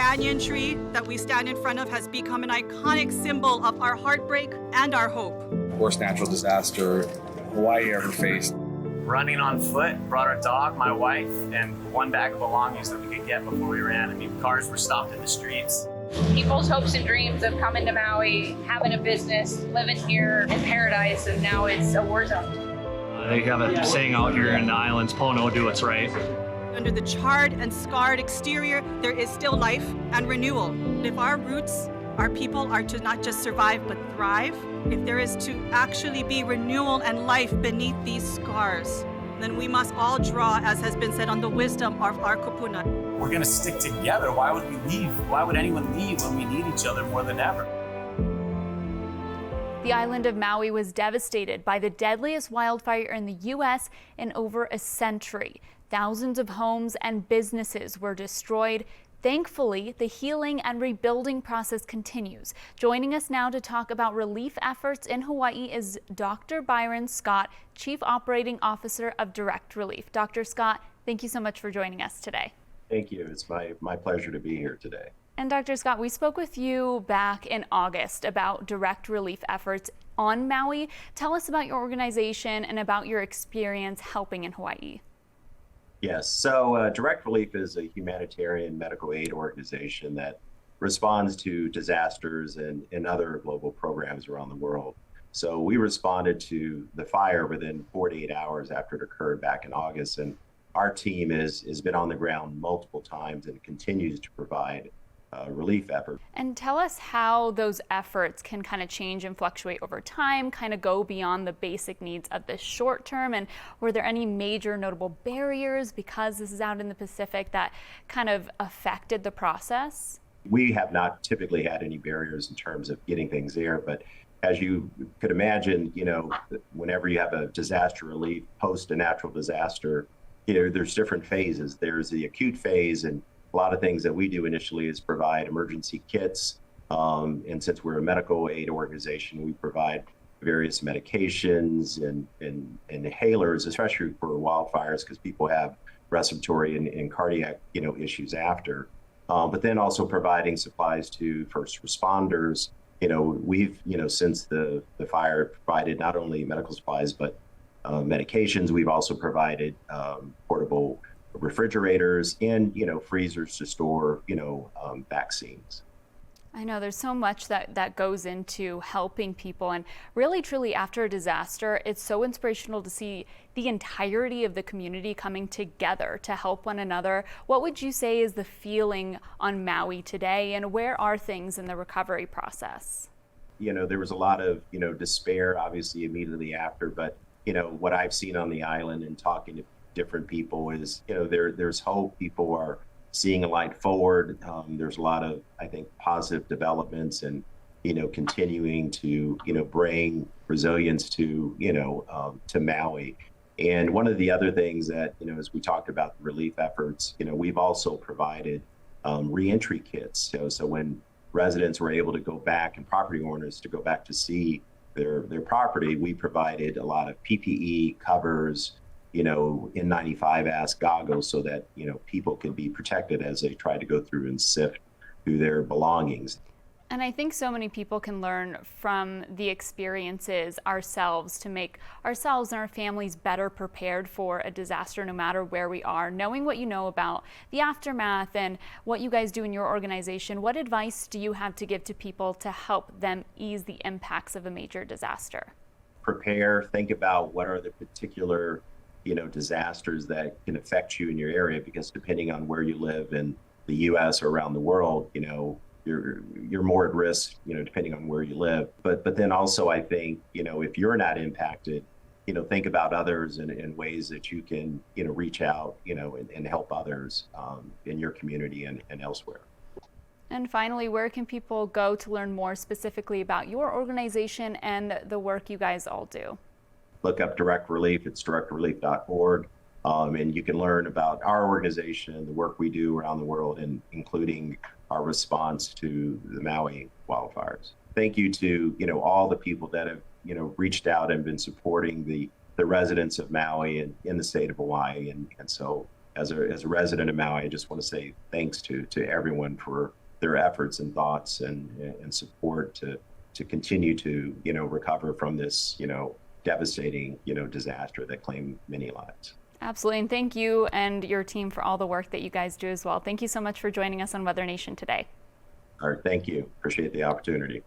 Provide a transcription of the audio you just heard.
banyan tree that we stand in front of has become an iconic symbol of our heartbreak and our hope. Worst natural disaster Hawaii ever faced. Running on foot, brought our dog, my wife, and one bag of belongings that we could get before we ran. I mean, cars were stopped in the streets. People's hopes and dreams of coming to Maui, having a business, living here in paradise, and now it's a war zone. They have a saying out here in the islands, Pono, do what's right. Under the charred and scarred exterior, there is still life and renewal. If our roots, our people are to not just survive but thrive, if there is to actually be renewal and life beneath these scars, then we must all draw, as has been said, on the wisdom of our kupuna. We're gonna stick together. Why would we leave? Why would anyone leave when we need each other more than ever? The island of Maui was devastated by the deadliest wildfire in the U.S. in over a century. Thousands of homes and businesses were destroyed. Thankfully, the healing and rebuilding process continues. Joining us now to talk about relief efforts in Hawaii is Dr. Byron Scott, Chief Operating Officer of Direct Relief. Dr. Scott, thank you so much for joining us today. Thank you. It's my pleasure to be here today. And Dr. Scott, we spoke with you back in August about direct relief efforts on Maui. Tell us about your organization and about your experience helping in Hawaii. Yes, so Direct Relief is a humanitarian medical aid organization that responds to disasters and other global programs around the world. So we responded to the fire within 48 hours after it occurred back in August, and our team has been on the ground multiple times and continues to provide relief effort. And tell us how those efforts can kind of change and fluctuate over time, kind of go beyond the basic needs of the short term. And were there any major notable barriers, because this is out in the Pacific, that kind of affected the process? We have not typically had any barriers in terms of getting things there, but as you could imagine, whenever you have a disaster relief post a natural disaster, there's different phases. There's the acute phase, and a lot of things that we do initially is provide emergency kits. And since we're a medical aid organization, we provide various medications and inhalers, especially for wildfires, because people have respiratory and cardiac, issues after. But then also providing supplies to first responders. We've, since the fire, provided not only medical supplies, but medications. We've also provided portable refrigerators and freezers to store vaccines. I know there's so much that goes into helping people, and really truly after a disaster, it's so inspirational to see the entirety of the community coming together to help one another. What would you say is the feeling on Maui today, and where are things in the recovery process? There was a lot of despair obviously immediately after, but what I've seen on the island and talking to different people is, there's hope. People are seeing a light forward. There's a lot of, I think, positive developments and, continuing to, bring resilience to, to Maui. And one of the other things that, as we talked about the relief efforts, we've also provided reentry kits. So when residents were able to go back and property owners to go back to see their property, we provided a lot of PPE covers, N95 goggles, so that, people can be protected as they try to go through and sift through their belongings. And I think so many people can learn from the experiences ourselves to make ourselves and our families better prepared for a disaster, no matter where we are. Knowing what you know about the aftermath and what you guys do in your organization, what advice do you have to give to people to help them ease the impacts of a major disaster? Prepare, think about what are the particular disasters that can affect you in your area, because depending on where you live in the U.S. or around the world, you're more at risk, depending on where you live. But then also, I think, if you're not impacted, think about others and ways that you can, reach out, and help others in your community and elsewhere. And finally, where can people go to learn more specifically about your organization and the work you guys all do? Look up Direct Relief. It's directrelief.org. And you can learn about our organization, the work we do around the world, and including our response to the Maui wildfires. Thank you to, all the people that have, reached out and been supporting the residents of Maui and in the state of Hawaii. And so, as a resident of Maui, I just want to say thanks to everyone for their efforts and thoughts and support to continue to, recover from this, devastating, disaster that claimed many lives. Absolutely. And thank you and your team for all the work that you guys do as well. Thank you so much for joining us on WeatherNation today. All right. Thank you. Appreciate the opportunity.